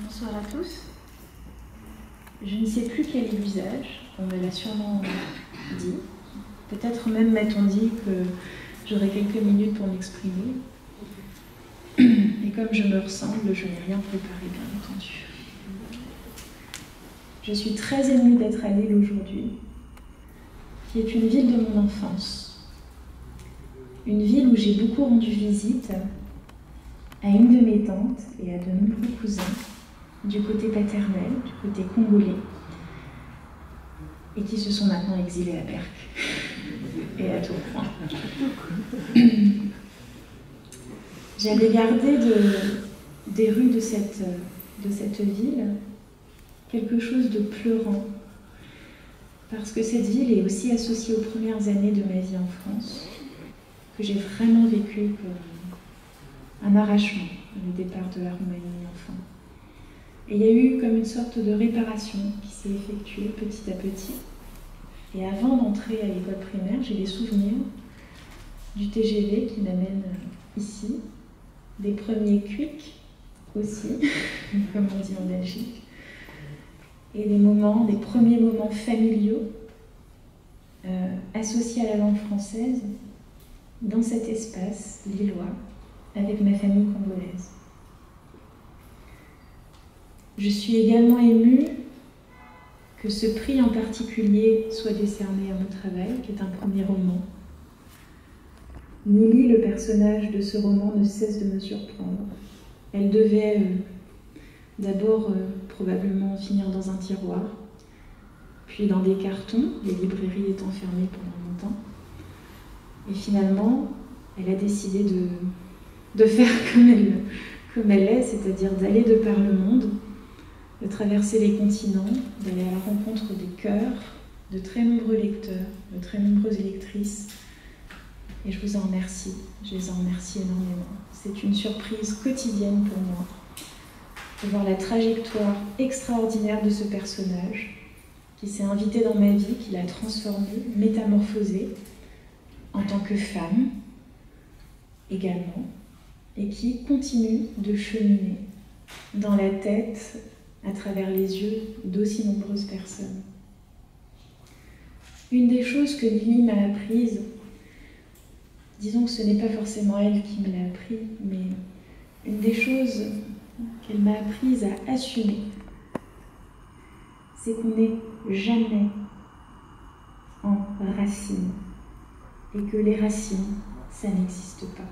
Bonsoir à tous. Je ne sais plus quel est l'usage, on me l'a sûrement dit. Peut-être même m'a-t-on dit que j'aurais quelques minutes pour m'exprimer. Et comme je me ressemble, je n'ai rien préparé, bien entendu. Je suis très émue d'être à Lille aujourd'hui, qui est une ville de mon enfance. Une ville où j'ai beaucoup rendu visite à une de mes tantes et à de nombreux cousins, du côté paternel, du côté congolais, et qui se sont maintenant exilés à Berck et à Tourcoing. J'avais gardé des rues de cette ville quelque chose de pleurant, parce que cette ville est aussi associée aux premières années de ma vie en France, que j'ai vraiment vécu comme un arrachement, le départ de la Roumanie enfant. Et il y a eu comme une sorte de réparation qui s'est effectuée petit à petit. Et avant d'entrer à l'école primaire, j'ai des souvenirs du TGV qui m'amène ici, des premiers cuics aussi, comme on dit en Belgique, et des premiers moments familiaux associés à la langue française dans cet espace lillois avec ma famille congolaise. Je suis également émue que ce prix en particulier soit décerné à mon travail, qui est un premier roman. Nili, le personnage de ce roman, ne cesse de me surprendre. Elle devait d'abord probablement finir dans un tiroir, puis dans des cartons, les librairies étant fermées pendant longtemps. Et finalement, elle a décidé de faire comme elle est, c'est-à-dire d'aller de par le monde, de traverser les continents, d'aller à la rencontre des cœurs de très nombreux lecteurs, de très nombreuses lectrices. Et je vous en remercie, je les en remercie énormément. C'est une surprise quotidienne pour moi de voir la trajectoire extraordinaire de ce personnage qui s'est invité dans ma vie, qui l'a transformée, métamorphosée en tant que femme également, et qui continue de cheminer dans la tête, à travers les yeux d'aussi nombreuses personnes. Une des choses que Nili m'a apprises, disons que ce n'est pas forcément elle qui me l'a appris, mais une des choses qu'elle m'a apprises à assumer, c'est qu'on n'est jamais en racine, et que les racines, ça n'existe pas.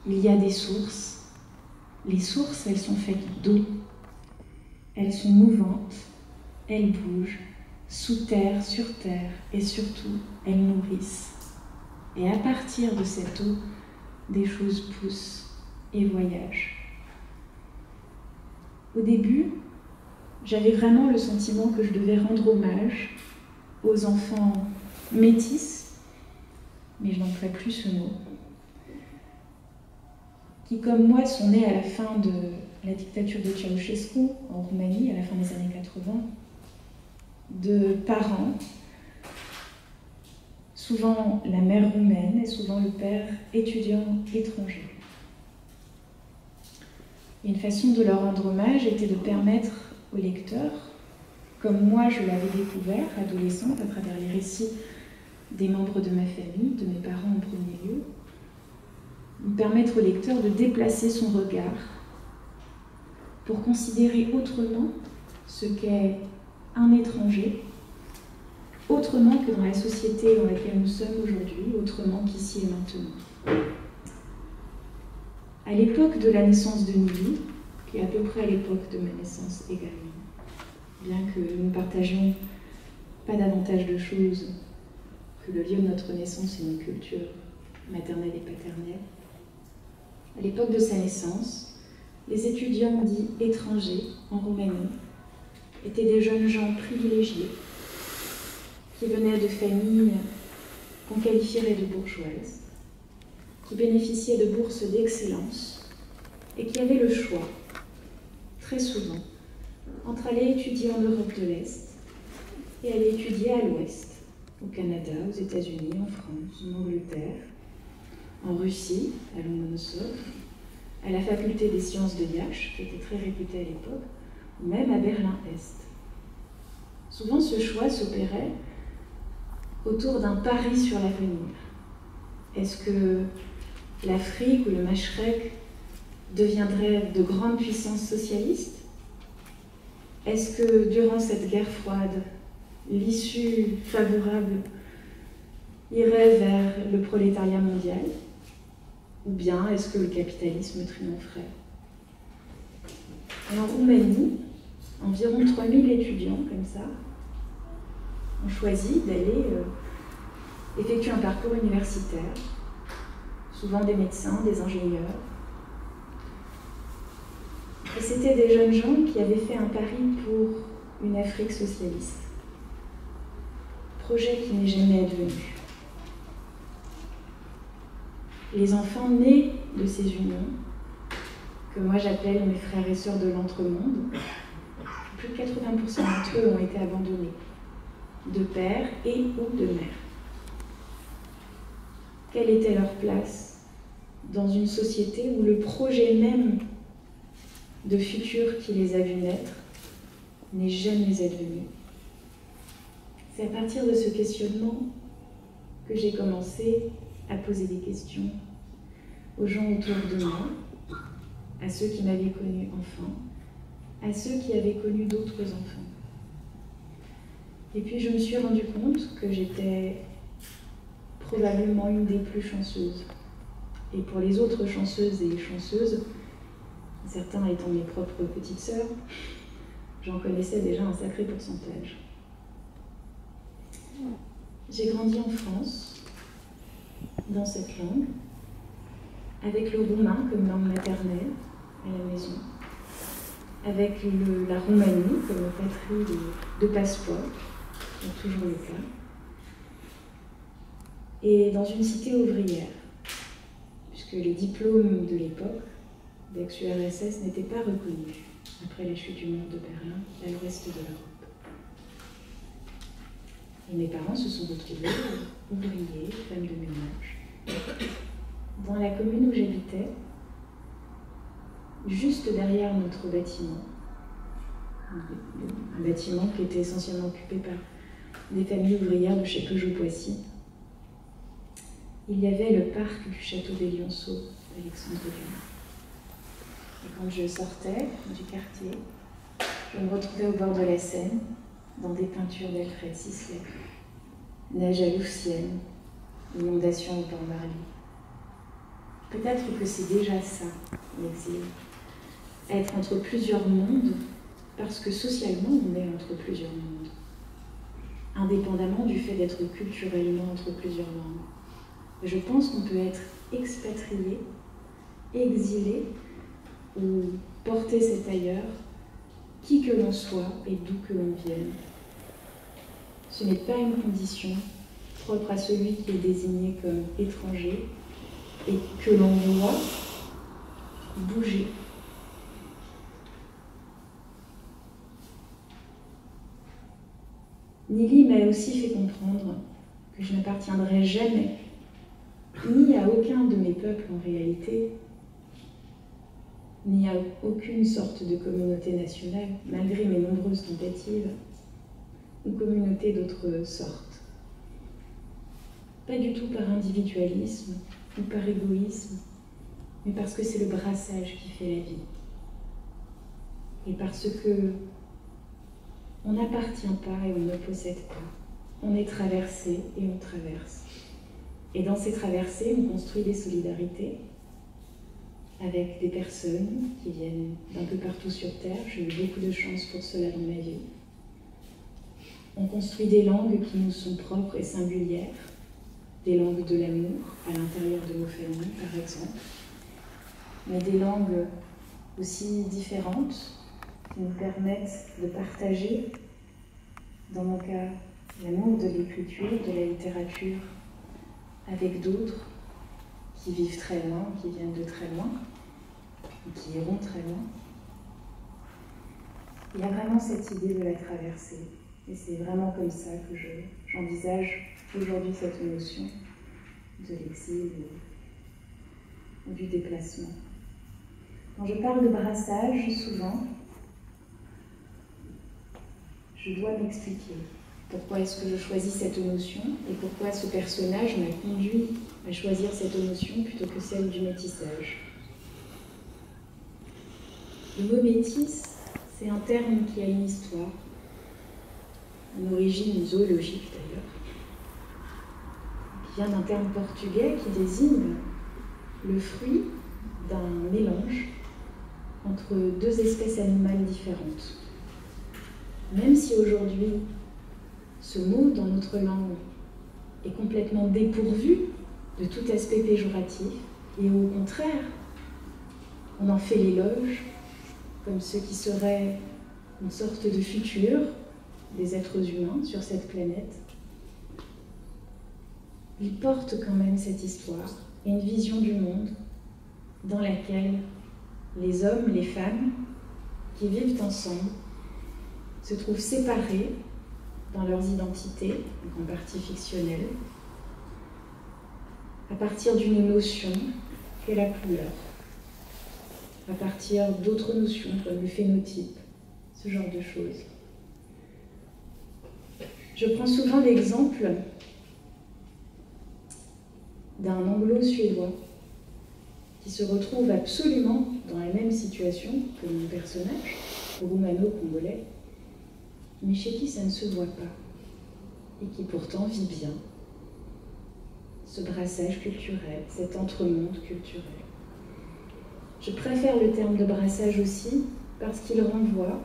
Il y a des sources. Les sources, elles sont faites d'eau. Elles sont mouvantes, elles bougent, sous terre, sur terre, et surtout, elles nourrissent. Et à partir de cette eau, des choses poussent et voyagent. Au début, j'avais vraiment le sentiment que je devais rendre hommage aux enfants métis, mais je n'emploie plus ce mot, qui, comme moi, sont nés à la fin de la dictature de Ceausescu en Roumanie, à la fin des années 80, de parents, souvent la mère roumaine et souvent le père étudiant étranger. Et une façon de leur rendre hommage était de permettre aux lecteurs, comme moi je l'avais découvert, adolescente, à travers les récits des membres de ma famille, de mes parents en premier lieu, de permettre au lecteur de déplacer son regard pour considérer autrement ce qu'est un étranger, autrement que dans la société dans laquelle nous sommes aujourd'hui, autrement qu'ici et maintenant. À l'époque de la naissance de Nili, qui est à peu près à l'époque de ma naissance également, bien que nous ne partagions pas davantage de choses que le lieu de notre naissance et une culture maternelle et paternelle, à l'époque de sa naissance, les étudiants dits étrangers en Roumanie étaient des jeunes gens privilégiés qui venaient de familles qu'on qualifierait de bourgeoises, qui bénéficiaient de bourses d'excellence et qui avaient le choix, très souvent, entre aller étudier en Europe de l'Est et aller étudier à l'Ouest, au Canada, aux États-Unis, en France, en Angleterre, en Russie, à Lomonosov, à la faculté des sciences de Liège, qui était très réputée à l'époque, ou même à Berlin-Est. Souvent, ce choix s'opérait autour d'un pari sur l'avenir. Est-ce que l'Afrique ou le Machrek deviendraient de grandes puissances socialistes? Est-ce que durant cette guerre froide, l'issue favorable irait vers le prolétariat mondial? Ou bien est-ce que le capitalisme triompherait? Et en Roumanie, environ 3000 étudiants, comme ça, ont choisi d'aller effectuer un parcours universitaire, souvent des médecins, des ingénieurs. Et c'était des jeunes gens qui avaient fait un pari pour une Afrique socialiste. Projet qui n'est jamais advenu. Les enfants nés de ces unions, que moi j'appelle mes frères et sœurs de l'entremonde, plus de 80% d'entre eux ont été abandonnés, de père et ou de mère. Quelle était leur place dans une société où le projet même de futur qui les a vus naître n'est jamais advenu? C'est à partir de ce questionnement que j'ai commencé à poser des questions aux gens autour de moi, à ceux qui m'avaient connu enfant, à ceux qui avaient connu d'autres enfants. Et puis je me suis rendu compte que j'étais probablement une des plus chanceuses. Et pour les autres chanceuses et chanceuses, certains étant mes propres petites sœurs, j'en connaissais déjà un sacré pourcentage. J'ai grandi en France, dans cette langue, avec le roumain comme langue maternelle à la maison, avec la Roumanie comme patrie de passeport, c'est toujours le cas, et dans une cité ouvrière, puisque les diplômes de l'époque d'ex-URSS n'étaient pas reconnus après la chute du mur de Berlin à l'ouest de l'Europe. Et mes parents se sont retrouvés ouvriers, femmes de ménage, dans la commune où j'habitais, juste derrière notre bâtiment, un bâtiment qui était essentiellement occupé par des familles ouvrières de chez Peugeot-Poissy. Il y avait le parc du château des Lionceaux d'Alexandre Dumas. Et quand je sortais du quartier, je me retrouvais au bord de la Seine, dans des peintures d'Alfred Sisley. Neige à Louvciennes, inondation au Port-Marly. Peut-être que c'est déjà ça, l'exil. Être entre plusieurs mondes, parce que socialement, on est entre plusieurs mondes. Indépendamment du fait d'être culturellement entre plusieurs langues. Je pense qu'on peut être expatrié, exilé, ou porter cet ailleurs, qui que l'on soit et d'où que l'on vienne. Ce n'est pas une condition propre à celui qui est désigné comme étranger et que l'on doit bouger. Nili m'a aussi fait comprendre que je n'appartiendrai jamais ni à aucun de mes peuples en réalité, ni à aucune sorte de communauté nationale, malgré mes nombreuses tentatives, ou communauté d'autres sortes. Pas du tout par individualisme ou par égoïsme, mais parce que c'est le brassage qui fait la vie. Et parce que on n'appartient pas et on ne possède pas. On est traversé et on traverse. Et dans ces traversées, on construit des solidarités avec des personnes qui viennent d'un peu partout sur Terre. J'ai eu beaucoup de chance pour cela dans ma vie. On construit des langues qui nous sont propres et singulières, des langues de l'amour à l'intérieur de nos familles, par exemple, mais des langues aussi différentes qui nous permettent de partager, dans mon cas, l'amour de l'écriture, de la littérature, avec d'autres qui vivent très loin, qui viennent de très loin, ou qui iront très loin. Il y a vraiment cette idée de la traversée, et c'est vraiment comme ça que j'envisage aujourd'hui cette notion de l'exil ou du déplacement. Quand je parle de brassage, souvent, je dois m'expliquer. Pourquoi est-ce que je choisis cette notion et pourquoi ce personnage m'a conduit à choisir cette notion plutôt que celle du métissage. Le mot métis, c'est un terme qui a une histoire, une origine zoologique d'ailleurs, qui vient d'un terme portugais qui désigne le fruit d'un mélange entre deux espèces animales différentes. Même si aujourd'hui, ce mot dans notre langue est complètement dépourvu de tout aspect péjoratif, et au contraire, on en fait l'éloge comme ce qui serait une sorte de futur des êtres humains sur cette planète. Il porte quand même cette histoire et une vision du monde dans laquelle les hommes, les femmes qui vivent ensemble se trouvent séparés dans leurs identités, donc en partie fictionnelles, à partir d'une notion qu'est la couleur, à partir d'autres notions comme le phénotype, ce genre de choses. Je prends souvent l'exemple d'un anglo-suédois qui se retrouve absolument dans la même situation que mon personnage, roumaino-congolais, mais chez qui ça ne se voit pas, et qui pourtant vit bien ce brassage culturel, cet entremonde culturel. Je préfère le terme de brassage aussi parce qu'il renvoie,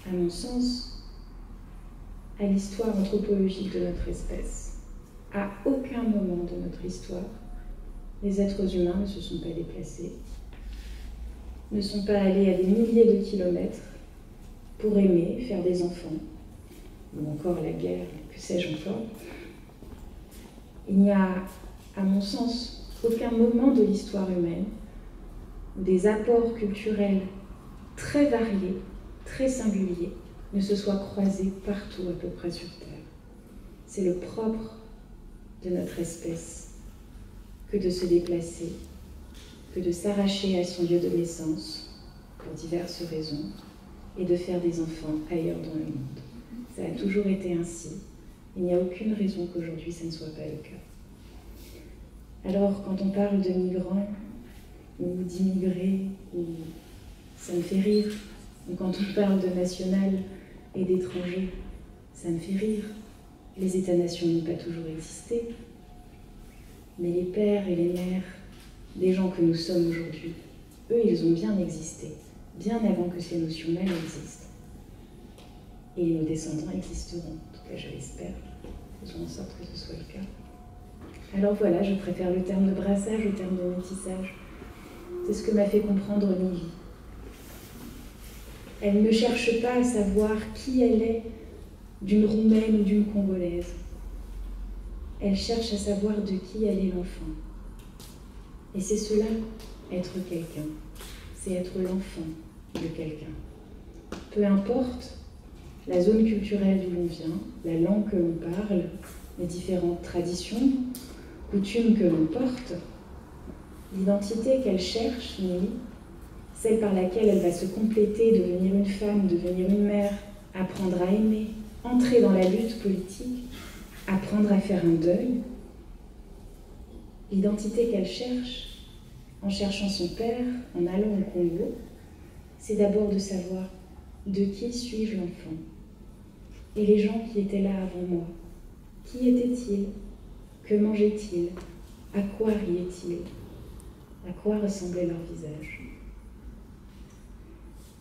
à mon sens, à l'histoire anthropologique de notre espèce. À aucun moment de notre histoire, les êtres humains ne se sont pas déplacés, ne sont pas allés à des milliers de kilomètres pour aimer, faire des enfants, ou encore la guerre, que sais-je encore. Il n'y a, à mon sens, aucun moment de l'histoire humaine où des apports culturels très variés, très singuliers, ne se soient croisés partout à peu près sur Terre. C'est le propre de notre espèce que de se déplacer, que de s'arracher à son lieu de naissance pour diverses raisons et de faire des enfants ailleurs dans le monde. Ça a toujours été ainsi. Il n'y a aucune raison qu'aujourd'hui ça ne soit pas le cas. Alors, quand on parle de migrants ou d'immigrés, ça me fait rire. Ou quand on parle de national et d'étrangers, ça me fait rire. Les États-nations n'ont pas toujours existé. Mais les pères et les mères des gens que nous sommes aujourd'hui, eux, ils ont bien existé, bien avant que ces notions-là existent. Et nos descendants existeront, en tout cas je l'espère, faisons en sorte que ce soit le cas. Alors voilà, je préfère le terme de brassage au terme de métissage. C'est ce que m'a fait comprendre Nili. Elle ne cherche pas à savoir qui elle est d'une Roumaine ou d'une Congolaise. Elle cherche à savoir de qui elle est l'enfant. Et c'est cela, être quelqu'un. C'est être l'enfant de quelqu'un. Peu importe la zone culturelle d'où l'on vient, la langue que l'on parle, les différentes traditions, coutumes que l'on porte, l'identité qu'elle cherche, Nili, celle par laquelle elle va se compléter, devenir une femme, devenir une mère, apprendre à aimer, entrer dans la lutte politique, apprendre à faire un deuil, l'identité qu'elle cherche, en cherchant son père, en allant au Congo, c'est d'abord de savoir de qui suis-je l'enfant. Et les gens qui étaient là avant moi, qui étaient-ils? Que mangeaient-ils? À quoi riaient-ils? À quoi ressemblait leur visage?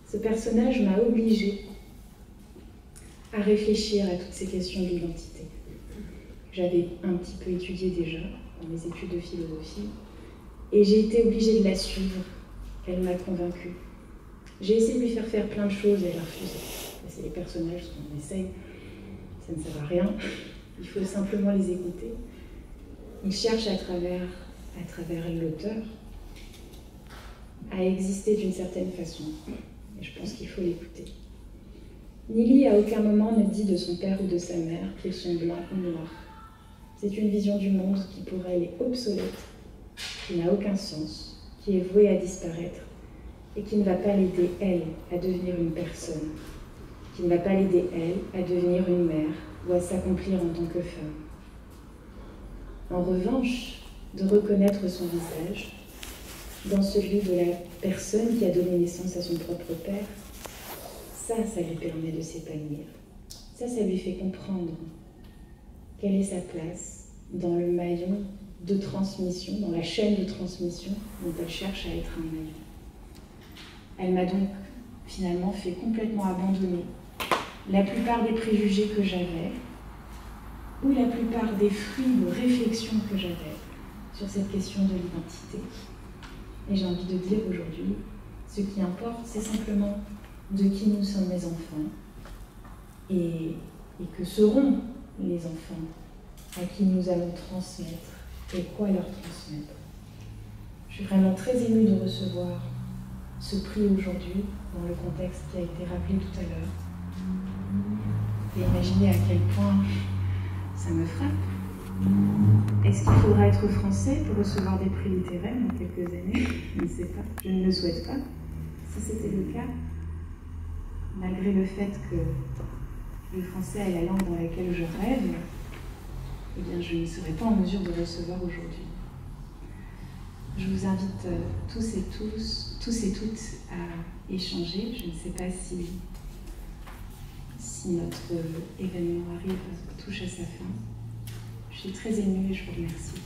Ce personnage m'a obligée à réfléchir à toutes ces questions d'identité. J'avais un petit peu étudié déjà dans mes études de philosophie et j'ai été obligée de la suivre. Elle m'a convaincue. J'ai essayé de lui faire plein de choses et elle a refusé. C'est les personnages, ce qu'on essaye, ça ne sert à rien. Il faut simplement les écouter. Ils cherchent à travers l'auteur à exister d'une certaine façon. Et je pense qu'il faut l'écouter. Nili, à aucun moment, ne dit de son père ou de sa mère qu'ils sont blancs ou noirs. C'est une vision du monde qui, pour elle, est obsolète, qui n'a aucun sens, qui est vouée à disparaître et qui ne va pas l'aider, elle, à devenir une personne, qui ne va pas l'aider, elle, à devenir une mère ou à s'accomplir en tant que femme. En revanche, de reconnaître son visage dans celui de la personne qui a donné naissance à son propre père, ça lui permet de s'épanouir. Ça lui fait comprendre quelle est sa place dans le maillon de transmission, dans la chaîne de transmission dont elle cherche à être un maillon. Elle m'a donc finalement fait complètement abandonner la plupart des préjugés que j'avais ou la plupart des fruits de réflexion que j'avais sur cette question de l'identité. Et j'ai envie de dire aujourd'hui, ce qui importe, c'est simplement de qui nous sommes les enfants et que seront les enfants à qui nous allons transmettre et quoi leur transmettre. Je suis vraiment très émue de recevoir ce prix aujourd'hui dans le contexte qui a été rappelé tout à l'heure. Et imaginez à quel point ça me frappe. Est-ce qu'il faudra être français pour recevoir des prix littéraires dans quelques années? Je ne sais pas, je ne le souhaite pas. Si c'était le cas, malgré le fait que le français est la langue dans laquelle je rêve, eh bien je ne serais pas en mesure de recevoir aujourd'hui. Je vous invite tous et toutes à échanger. Je ne sais pas si notre événement touche à sa fin. Je suis très émue et je vous remercie.